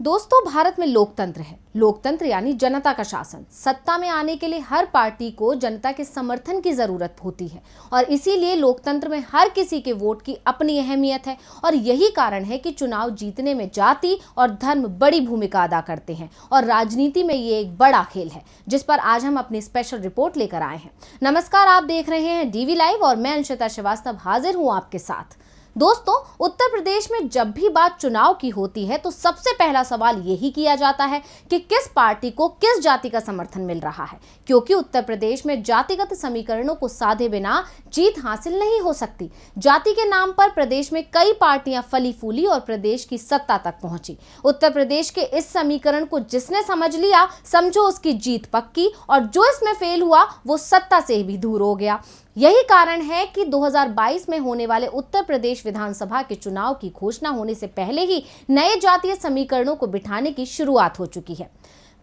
दोस्तों, भारत में लोकतंत्र है। लोकतंत्र यानी जनता का शासन। सत्ता में आने के लिए हर पार्टी को जनता के समर्थन की जरूरत होती है और इसीलिए लोकतंत्र में हर किसी के वोट की अपनी अहमियत है और यही कारण है कि चुनाव जीतने में जाति और धर्म बड़ी भूमिका अदा करते हैं और राजनीति में ये एक बड़ा खेल है, जिस पर आज हम अपनी स्पेशल रिपोर्ट लेकर आए हैं। नमस्कार, आप देख रहे हैं डीवी लाइव और मैं अंशिता श्रीवास्तव हाजिर हूं आपके साथ। दोस्तों, उत्तर प्रदेश में जब भी बात चुनाव की होती है तो सबसे पहला सवाल यही किया जाता है कि किस पार्टी को किस जाति का समर्थन मिल रहा है, क्योंकि उत्तर प्रदेश में जातिगत समीकरणों को साधे बिना जीत हासिल नहीं हो सकती। जाति के नाम पर प्रदेश में कई पार्टियां फली फूली और प्रदेश की सत्ता तक पहुंची। उत्तर प्रदेश के इस समीकरण को जिसने समझ लिया, समझो उसकी जीत पक्की, और जो इसमें फेल हुआ वो सत्ता से भी दूर हो गया। यही कारण है कि 2022 में होने वाले उत्तर प्रदेश विधानसभा के चुनाव की घोषणा होने से पहले ही नए जातीय समीकरणों को बिठाने की शुरुआत हो चुकी है।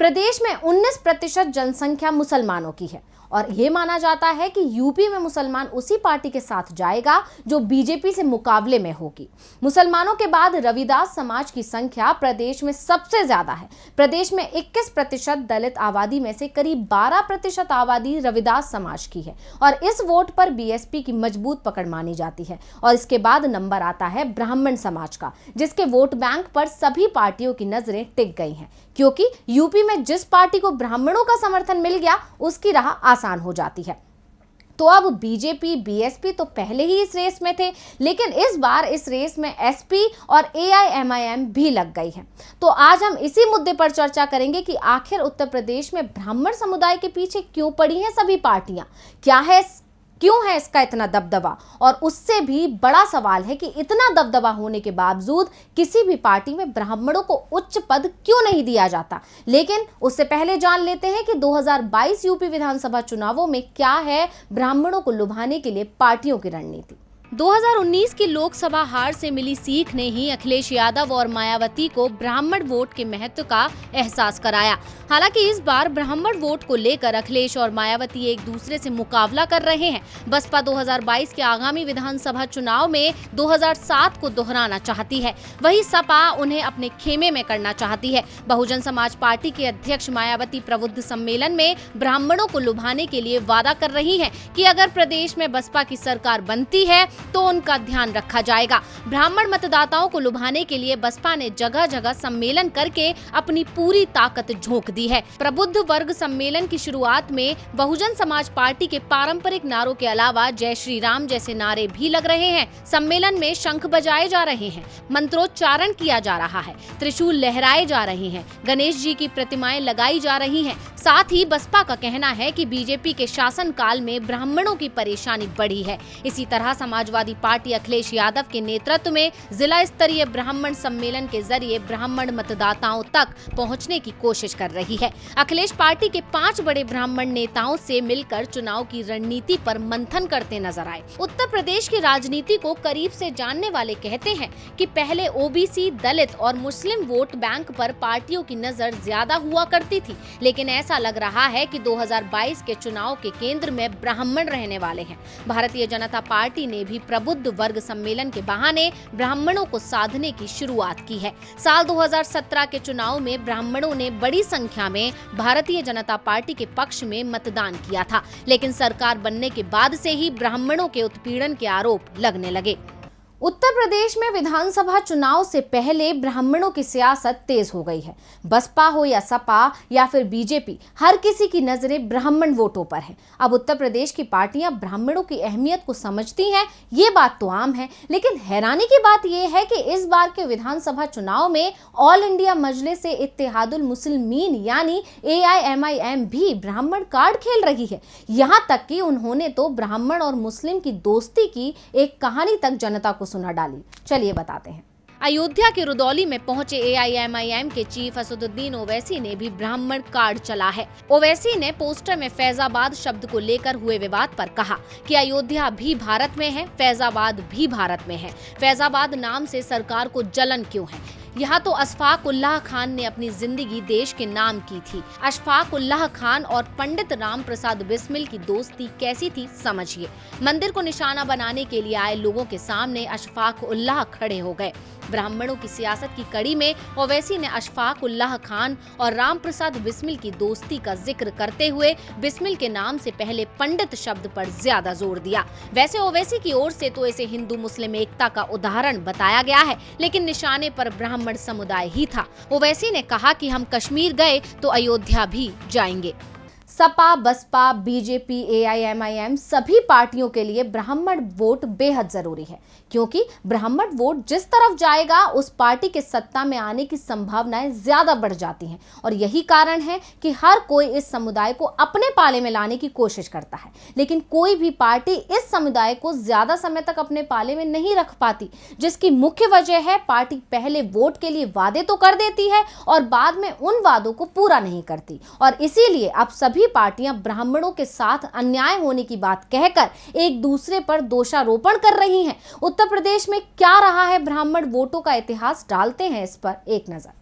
प्रदेश में 19% जनसंख्या मुसलमानों की है और यह माना जाता है कि यूपी में मुसलमान उसी पार्टी के साथ जाएगा जो बीजेपी से मुकाबले में होगी। मुसलमानों के बाद रविदास समाज की संख्या प्रदेश में सबसे ज्यादा है। प्रदेश में 21% दलित आबादी में से करीब 12% आबादी रविदास समाज की है और इस वोट पर बीएसपी की मजबूत पकड़ मानी जाती है। और इसके बाद नंबर आता है ब्राह्मण समाज का, जिसके वोट बैंक पर सभी पार्टियों की नजरें टिक गई हैं, क्योंकि यूपी में जिस पार्टी को ब्राह्मणों का समर्थन मिल गया उसकी राह आसान हो जाती है। तो अब बीजेपी बीएसपी तो पहले ही इस रेस में थे, लेकिन इस बार इस रेस में एसपी और एआईएमआईएम भी लग गई है। तो आज हम इसी मुद्दे पर चर्चा करेंगे कि आखिर उत्तर प्रदेश में ब्राह्मण समुदाय के पीछे क्यों पड़ी हैं सभी पार्टियां, क्यों है इसका इतना दबदबा, और उससे भी बड़ा सवाल है कि इतना दबदबा होने के बावजूद किसी भी पार्टी में ब्राह्मणों को उच्च पद क्यों नहीं दिया जाता। लेकिन उससे पहले जान लेते हैं कि 2022 यूपी विधानसभा चुनावों में क्या है ब्राह्मणों को लुभाने के लिए पार्टियों की रणनीति। 2019 की लोकसभा हार से मिली सीख ने ही अखिलेश यादव और मायावती को ब्राह्मण वोट के महत्व का एहसास कराया। हालांकि इस बार ब्राह्मण वोट को लेकर अखिलेश और मायावती एक दूसरे से मुकाबला कर रहे हैं। बसपा 2022 के आगामी विधानसभा चुनाव में 2007 को दोहराना चाहती है, वही सपा उन्हें अपने खेमे में करना चाहती है। बहुजन समाज पार्टी के अध्यक्ष मायावती प्रबुद्ध सम्मेलन में ब्राह्मणों को लुभाने के लिए वादा कर रही है कि अगर प्रदेश में बसपा की सरकार बनती है तो उनका ध्यान रखा जाएगा। ब्राह्मण मतदाताओं को लुभाने के लिए बसपा ने जगह जगह सम्मेलन करके अपनी पूरी ताकत झोंक दी है। प्रबुद्ध वर्ग सम्मेलन की शुरुआत में बहुजन समाज पार्टी के पारंपरिक नारों के अलावा जय श्री राम जैसे नारे भी लग रहे हैं। सम्मेलन में शंख बजाए जा रहे हैं, मंत्रोच्चारण किया जा रहा है, त्रिशूल लहराए जा रहे हैं, गणेश जी की प्रतिमाएं लगाई जा रही हैं। साथ ही बसपा का कहना है कि बीजेपी के शासन काल में ब्राह्मणों की परेशानी बढ़ी है। इसी तरह समाजवादी पार्टी अखिलेश यादव के नेतृत्व में जिला स्तरीय ब्राह्मण सम्मेलन के जरिए ब्राह्मण मतदाताओं तक पहुंचने की कोशिश कर रही है। अखिलेश पार्टी के 5 बड़े ब्राह्मण नेताओं से मिलकर चुनाव की रणनीति पर मंथन करते नजर आए। उत्तर प्रदेश की राजनीति को करीब से जानने वाले कहते हैं कि पहले ओबीसी, दलित और मुस्लिम वोट बैंक पर पार्टियों की नजर ज्यादा हुआ करती थी, लेकिन ऐसा लग रहा है कि 2022 के चुनाव के केंद्र में ब्राह्मण रहने वाले हैं। भारतीय जनता पार्टी ने भी प्रबुद्ध वर्ग सम्मेलन के बहाने ब्राह्मणों को साधने की शुरुआत की है। साल 2017 के चुनाव में ब्राह्मणों ने बड़ी संख्या में भारतीय जनता पार्टी के पक्ष में मतदान किया था, लेकिन सरकार बनने के बाद से ही ब्राह्मणों के उत्पीड़न के आरोप लगने लगे। उत्तर प्रदेश में विधानसभा चुनाव से पहले ब्राह्मणों की सियासत तेज हो गई है। बसपा हो या सपा या फिर बीजेपी, हर किसी की नजरें ब्राह्मण वोटों पर है। अब उत्तर प्रदेश की पार्टियां ब्राह्मणों की अहमियत को समझती हैं, ये बात तो आम है, लेकिन हैरानी की बात यह है कि इस बार के विधानसभा चुनाव में ऑल इंडिया मजलिस इत्तेहादुल मुस्लिमीन यानी एआईएमआईएम भी ब्राह्मण कार्ड खेल रही है। यहाँ तक कि उन्होंने तो ब्राह्मण और मुस्लिम की दोस्ती की एक कहानी तक जनता को सुना डाली। चलिए बताते हैं। अयोध्या के रुदौली में पहुंचे एआईएमआईएम के चीफ असदुद्दीन ओवैसी ने भी ब्राह्मण कार्ड चला है। ओवैसी ने पोस्टर में फैजाबाद शब्द को लेकर हुए विवाद पर कहा कि अयोध्या भी भारत में है, फैजाबाद भी भारत में है। फैजाबाद नाम से सरकार को जलन क्यों है? यहाँ तो अशफाक उल्लाह खान ने अपनी जिंदगी देश के नाम की थी। अशफाक उल्लाह खान और पंडित राम प्रसाद बिस्मिल की दोस्ती कैसी थी समझिए। मंदिर को निशाना बनाने के लिए आए लोगों के सामने अशफाक उल्लाह खड़े हो गए। ब्राह्मणों की सियासत की कड़ी में ओवैसी ने अशफाक उल्लाह खान और राम प्रसाद बिस्मिल की दोस्ती का जिक्र करते हुए बिस्मिल के नाम से पहले पंडित शब्द पर ज्यादा जोर दिया। वैसे ओवैसी की ओर से तो इसे हिंदू मुस्लिम एकता का उदाहरण बताया गया है, लेकिन निशाने पर ब्राह्मण समुदाय ही था। ओवैसी ने कहा कि हम कश्मीर गए तो अयोध्या भी जाएंगे। सपा, बसपा, बीजेपी, एआईएमआईएम सभी पार्टियों के लिए ब्राह्मण वोट बेहद जरूरी है, क्योंकि ब्राह्मण वोट जिस तरफ जाएगा उस पार्टी के सत्ता में आने की संभावनाएं ज्यादा बढ़ जाती हैं। और यही कारण है कि हर कोई इस समुदाय को अपने पाले में लाने की कोशिश करता है, लेकिन कोई भी पार्टी इस समुदाय को ज्यादा समय तक अपने पाले में नहीं रख पाती, जिसकी मुख्य वजह है पार्टी पहले वोट के लिए वादे तो कर देती है और बाद में उन वादों को पूरा नहीं करती। और इसीलिए अब सभी पार्टियां ब्राह्मणों के साथ अन्याय होने की बात कहकर एक दूसरे पर दोषारोपण कर रही हैं। उत्तर प्रदेश में क्या रहा है ब्राह्मण वोटों का इतिहास, डालते हैं इस पर एक नजर।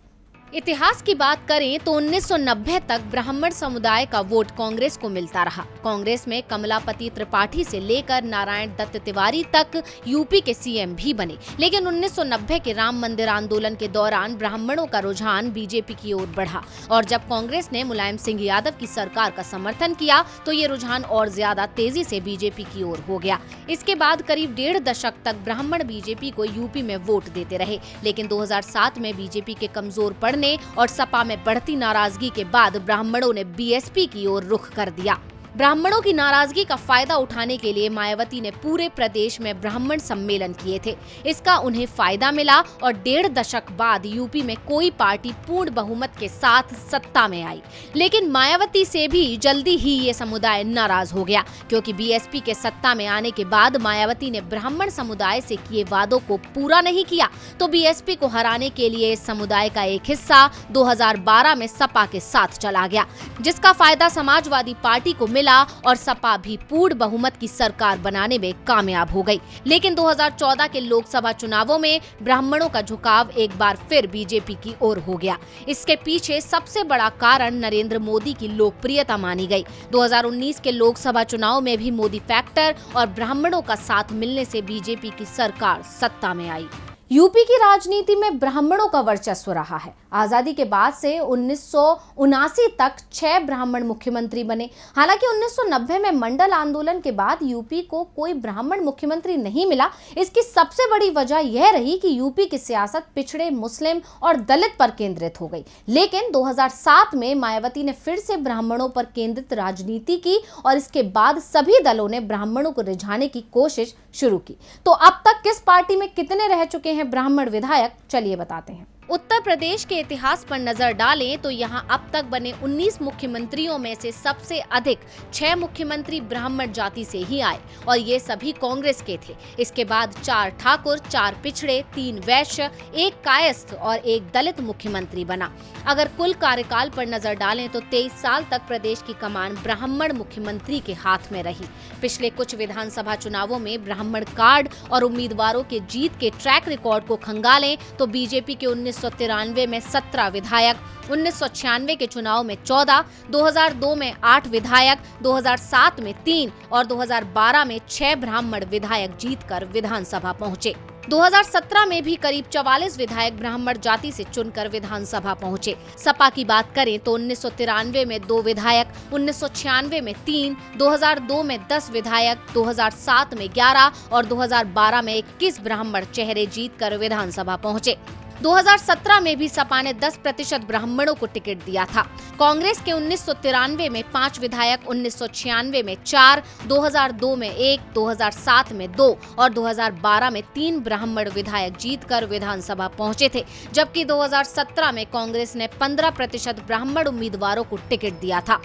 इतिहास की बात करें तो 1990 तक ब्राह्मण समुदाय का वोट कांग्रेस को मिलता रहा। कांग्रेस में कमलापति त्रिपाठी से लेकर नारायण दत्त तिवारी तक यूपी के सीएम भी बने, लेकिन 1990 के राम मंदिर आंदोलन के दौरान ब्राह्मणों का रुझान बीजेपी की ओर बढ़ा और जब कांग्रेस ने मुलायम सिंह यादव की सरकार का समर्थन किया तो ये रुझान और ज्यादा तेजी से बीजेपी की ओर हो गया। इसके बाद करीब 1.5 दशक तक ब्राह्मण बीजेपी को यूपी में वोट देते रहे, लेकिन 2007 में बीजेपी के कमजोर पड़ने और सपा में बढ़ती नाराजगी के बाद ब्राह्मणों ने बीएसपी की ओर रुख कर दिया। ब्राह्मणों की नाराजगी का फायदा उठाने के लिए मायावती ने पूरे प्रदेश में ब्राह्मण सम्मेलन किए थे। इसका उन्हें फायदा मिला और 1.5 दशक बाद यूपी में कोई पार्टी पूर्ण बहुमत के साथ सत्ता में आई। लेकिन मायावती से भी जल्दी ही ये समुदाय नाराज हो गया, क्योंकि बीएसपी के सत्ता में आने के बाद मायावती ने ब्राह्मण समुदाय से किए वादों को पूरा नहीं किया, तो बीएसपी को हराने के लिए इस समुदाय का एक हिस्सा 2012 में सपा के साथ चला गया, जिसका फायदा समाजवादी पार्टी को और सपा भी पूर्ण बहुमत की सरकार बनाने में कामयाब हो गई। लेकिन 2014 के लोकसभा चुनावों में ब्राह्मणों का झुकाव एक बार फिर बीजेपी की ओर हो गया। इसके पीछे सबसे बड़ा कारण नरेंद्र मोदी की लोकप्रियता मानी गई। 2019 के लोकसभा चुनाव में भी मोदी फैक्टर और ब्राह्मणों का साथ मिलने से बीजेपी की सरकार सत्ता में आई। यूपी की राजनीति में ब्राह्मणों का वर्चस्व रहा है। आजादी के बाद से 1979 तक 6 ब्राह्मण मुख्यमंत्री बने। हालांकि 1990 में मंडल आंदोलन के बाद यूपी को कोई ब्राह्मण मुख्यमंत्री नहीं मिला। इसकी सबसे बड़ी वजह यह रही कि यूपी की सियासत पिछड़े, मुस्लिम और दलित पर केंद्रित हो गई। लेकिन 2007 में मायावती ने फिर से ब्राह्मणों पर केंद्रित राजनीति की और इसके बाद सभी दलों ने ब्राह्मणों को रिझाने की कोशिश शुरू की। तो अब तक किस पार्टी में कितने रह चुके हैं ब्राह्मण विधायक, चलिए बताते हैं। उत्तर प्रदेश के इतिहास पर नजर डालें तो यहां अब तक बने 19 मुख्यमंत्रियों में से सबसे अधिक 6 मुख्यमंत्री ब्राह्मण जाति से ही आए और ये सभी कांग्रेस के थे। इसके बाद 4 ठाकुर, 4 पिछड़े, 3 वैश्य, 1 कायस्थ और 1 दलित मुख्यमंत्री बना। अगर कुल कार्यकाल पर नजर डालें तो 23 साल तक प्रदेश की कमान ब्राह्मण मुख्यमंत्री के हाथ में रही। पिछले कुछ विधानसभा चुनावों में ब्राह्मण कार्ड और उम्मीदवारों के जीत के ट्रैक रिकॉर्ड को खंगालें तो बीजेपी के 1993 में 17 विधायक, 1996 के चुनाव में 14, 2002 में 8 विधायक, 2007 में 3 और 2012 में 6 ब्राह्मण विधायक जीतकर विधानसभा पहुंचे। 2017 में भी करीब 44 विधायक ब्राह्मण जाति से चुनकर विधानसभा पहुंचे। सपा की बात करें तो 1993 में 2 विधायक, 1996 में 3, 2002 में 10 विधायक, 2007 में 11 और 2012 में 21 ब्राह्मण चेहरे जीतकर विधानसभा पहुंचे। 2017 में भी सपा ने 10% ब्राह्मणों को टिकट दिया था। कांग्रेस के 1993 में 5 विधायक, 1996 में 4, 2002 में 1, 2007 में 2 और 2012 में 3 ब्राह्मण विधायक जीतकर विधानसभा पहुंचे थे, जबकि 2017 में कांग्रेस ने 15% ब्राह्मण उम्मीदवारों को टिकट दिया था।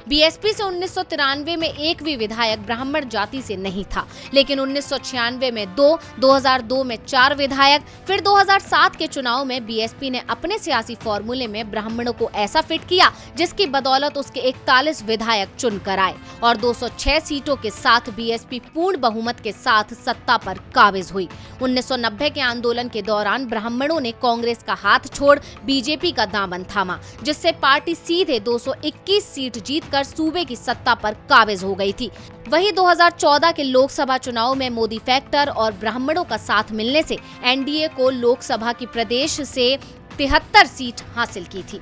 बीएसपी से 1993 में एक भी विधायक ब्राह्मण जाति से नहीं था, लेकिन 1996 में 2, 2002 में 4 विधायक, फिर 2007 के चुनाव में बीएसपी ने अपने सियासी फॉर्मूले में ब्राह्मणों को ऐसा फिट किया जिसकी बदौलत उसके 41 विधायक चुनकर आए और 206 सीटों के साथ बीएसपी पूर्ण बहुमत के साथ सत्ता पर काबिज हुई। 1990 के आंदोलन के दौरान ब्राह्मणों ने कांग्रेस का हाथ छोड़ बीजेपी का दामन थामा, जिससे पार्टी सीधे 221 सीट जीत लेकर सूबे की सत्ता पर काबिज हो गई थी। वहीं 2014 के लोकसभा चुनाव में मोदी फैक्टर और ब्राह्मणों का साथ मिलने से एनडीए को लोकसभा की प्रदेश से 73 सीट हासिल की थी।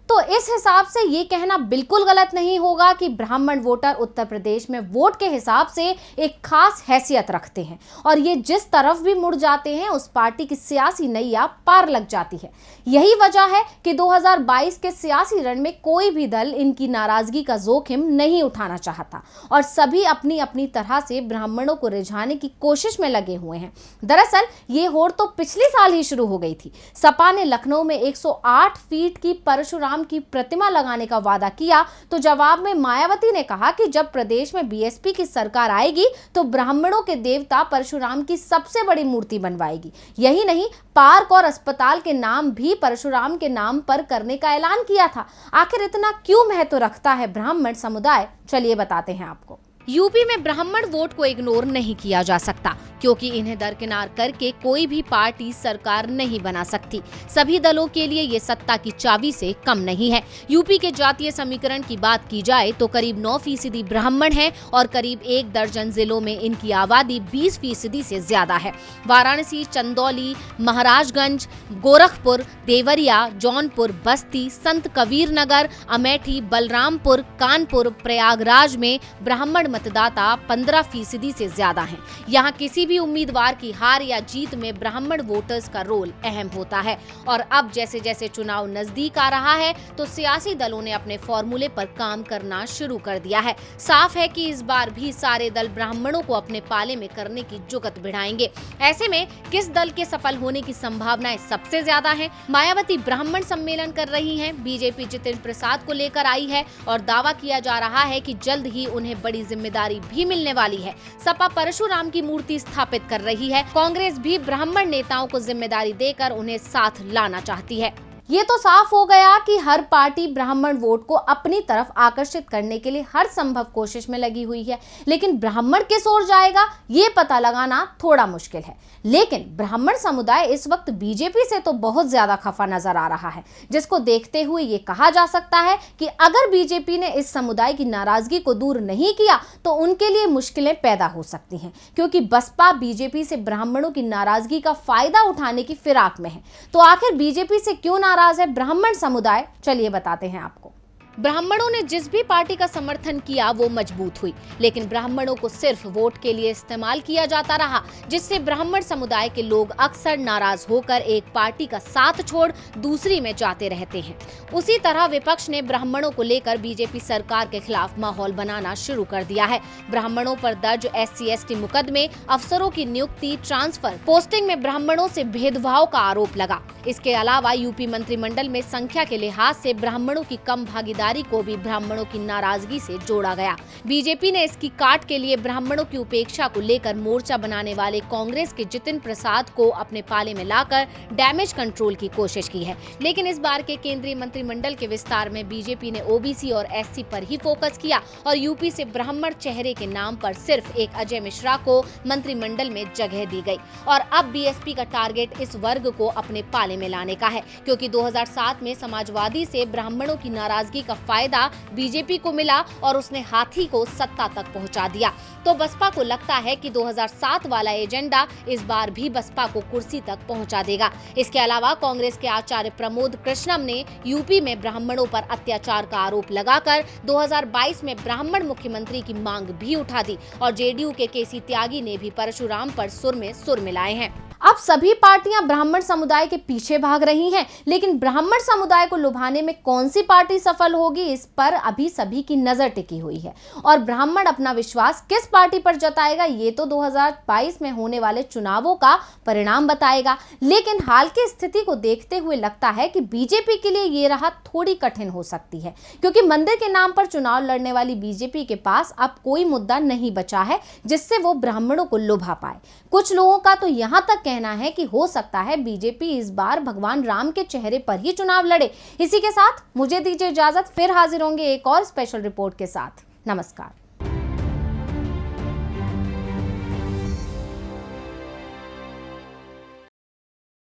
तो इस हिसाब से ये कहना बिल्कुल गलत नहीं होगा कि ब्राह्मण वोटर उत्तर प्रदेश में वोट के हिसाब से एक खास हैसियत रखते हैं और ये जिस तरफ भी मुड़ जाते हैं उस पार्टी की सियासी नैया पार लग जाती है। यही वजह है कि 2022 के सियासी रण में कोई भी दल इनकी नाराजगी का जोखिम नहीं उठाना चाहता और सभी अपनी अपनी तरह से ब्राह्मणों को रिझाने की कोशिश में लगे हुए हैं। दरअसल ये होड़ तो पिछले साल ही शुरू हो गई थी। सपा ने लखनऊ में 108 फीट की परशुराम की प्रतिमा लगाने का वादा किया तो जवाब में मायावती ने कहा कि जब प्रदेश में बीएसपी की सरकार आएगी तो ब्राह्मणों के देवता परशुराम की सबसे बड़ी मूर्ति बनवाएगी। यही नहीं, पार्क और अस्पताल के नाम भी परशुराम के नाम पर करने का ऐलान किया था। आखिर इतना क्यों महत्व रखता है ब्राह्मण समुदाय, चलिए बताते हैं आपको। यूपी में ब्राह्मण वोट को इग्नोर नहीं किया जा सकता क्योंकि इन्हें दरकिनार करके कोई भी पार्टी सरकार नहीं बना सकती। सभी दलों के लिए ये सत्ता की चाबी से कम नहीं है। यूपी के जातीय समीकरण की बात की जाए तो करीब 9% ब्राह्मण हैं और करीब 1 दर्जन जिलों में इनकी आबादी 20% से ज्यादा है। वाराणसी, चंदौली, महाराजगंज, गोरखपुर, देवरिया, जौनपुर, बस्ती, संत कबीर नगर, अमेठी, बलरामपुर, कानपुर, प्रयागराज में ब्राह्मण मतदाता 15% से ज्यादा हैं। यहाँ किसी भी उम्मीदवार की हार या जीत में ब्राह्मण वोटर्स का रोल अहम होता है और अब जैसे जैसे चुनाव नजदीक आ रहा है तो सियासी दलों ने अपने फॉर्मूले पर काम करना शुरू कर दिया है। साफ है कि इस बार भी सारे दल ब्राह्मणों को अपने पाले में करने की जुगत भिड़ाएंगे। ऐसे में किस दल के सफल होने की संभावनाएं सबसे ज्यादा हैं? मायावती ब्राह्मण सम्मेलन कर रही हैं, बीजेपी जितिन प्रसाद को लेकर आई है और दावा किया जा रहा है कि जल्द ही उन्हें बड़ी जिम्मेदारी भी मिलने वाली है। सपा परशुराम की मूर्ति स्थापित कर रही है। कांग्रेस भी ब्राह्मण नेताओं को जिम्मेदारी देकर उन्हें साथ लाना चाहती है। ये तो साफ हो गया कि हर पार्टी ब्राह्मण वोट को अपनी तरफ आकर्षित करने के लिए हर संभव कोशिश में लगी हुई है, लेकिन ब्राह्मण किस ओर जाएगा ये पता लगाना थोड़ा मुश्किल है। लेकिन ब्राह्मण समुदाय इस वक्त बीजेपी से तो बहुत ज्यादा खफा नजर आ रहा है, जिसको देखते हुए ये कहा जा सकता है कि अगर बीजेपी ने इस समुदाय की नाराजगी को दूर नहीं किया तो उनके लिए मुश्किलें पैदा हो सकती हैं, क्योंकि बसपा बीजेपी से ब्राह्मणों की नाराजगी का फायदा उठाने की फिराक में है। तो आखिर बीजेपी से क्यों नाराज है ब्राह्मण समुदाय, चलिए बताते हैं आपको। ब्राह्मणों ने जिस भी पार्टी का समर्थन किया वो मजबूत हुई, लेकिन ब्राह्मणों को सिर्फ वोट के लिए इस्तेमाल किया जाता रहा, जिससे ब्राह्मण समुदाय के लोग अक्सर नाराज होकर एक पार्टी का साथ छोड़ दूसरी में जाते रहते हैं। उसी तरह विपक्ष ने ब्राह्मणों को लेकर बीजेपी सरकार के खिलाफ माहौल बनाना शुरू कर दिया है। ब्राह्मणों पर दर्ज SC/ST मुकदमे, अफसरों की नियुक्ति, ट्रांसफर, पोस्टिंग में ब्राह्मणों से भेदभाव का आरोप लगा। इसके अलावा यूपी मंत्रिमंडल में संख्या के लिहाज से ब्राह्मणों की कम भागीदारी को भी ब्राह्मणों की नाराजगी से जोड़ा गया। बीजेपी ने इसकी काट के लिए ब्राह्मणों की उपेक्षा को लेकर मोर्चा बनाने वाले कांग्रेस के जितिन प्रसाद को अपने पाले में लाकर डैमेज कंट्रोल की कोशिश की है। लेकिन इस बार के केंद्रीय मंत्रिमंडल के विस्तार में बीजेपी ने OBC और SC पर ही फोकस किया और यूपी से ब्राह्मण चेहरे के नाम पर सिर्फ एक अजय मिश्रा को मंत्रिमंडल में जगह दी गई और अब BSP का टारगेट इस वर्ग को अपने पाले में लाने का है, क्योंकि 2007 में समाजवादी से ब्राह्मणों की नाराजगी का फायदा बीजेपी को मिला और उसने हाथी को सत्ता तक पहुंचा दिया। तो बसपा को लगता है कि 2007 वाला एजेंडा इस बार भी बसपा को कुर्सी तक पहुंचा देगा। इसके अलावा कांग्रेस के आचार्य प्रमोद कृष्णम ने यूपी में ब्राह्मणों पर अत्याचार का आरोप लगाकर 2022 में ब्राह्मण मुख्यमंत्री की मांग भी उठा दी और JDU के KC त्यागी ने भी परशुराम पर सुर में सुर मिलाए हैं। अब सभी पार्टियां ब्राह्मण समुदाय के पीछे भाग रही हैं, लेकिन ब्राह्मण समुदाय को लुभाने में कौन सी पार्टी सफल होगी इस पर अभी सभी की नजर टिकी हुई है और ब्राह्मण अपना विश्वास किस पार्टी पर जताएगा ये तो 2022 में होने वाले चुनावों का परिणाम बताएगा। लेकिन हाल की स्थिति को देखते हुए लगता है कि बीजेपी के लिए ये राह थोड़ी कठिन हो सकती है, क्योंकि मंदिर के नाम पर चुनाव लड़ने वाली बीजेपी के पास अब कोई मुद्दा नहीं बचा है जिससे वो ब्राह्मणों को लुभा पाए। कुछ लोगों का तो यहाँ तक कहना है कि हो सकता है बीजेपी इस बार भगवान राम के चेहरे पर ही चुनाव लड़े। इसी के साथ मुझे दीजिए इजाजत, फिर हाजिर होंगे एक और स्पेशल रिपोर्ट के साथ। नमस्कार।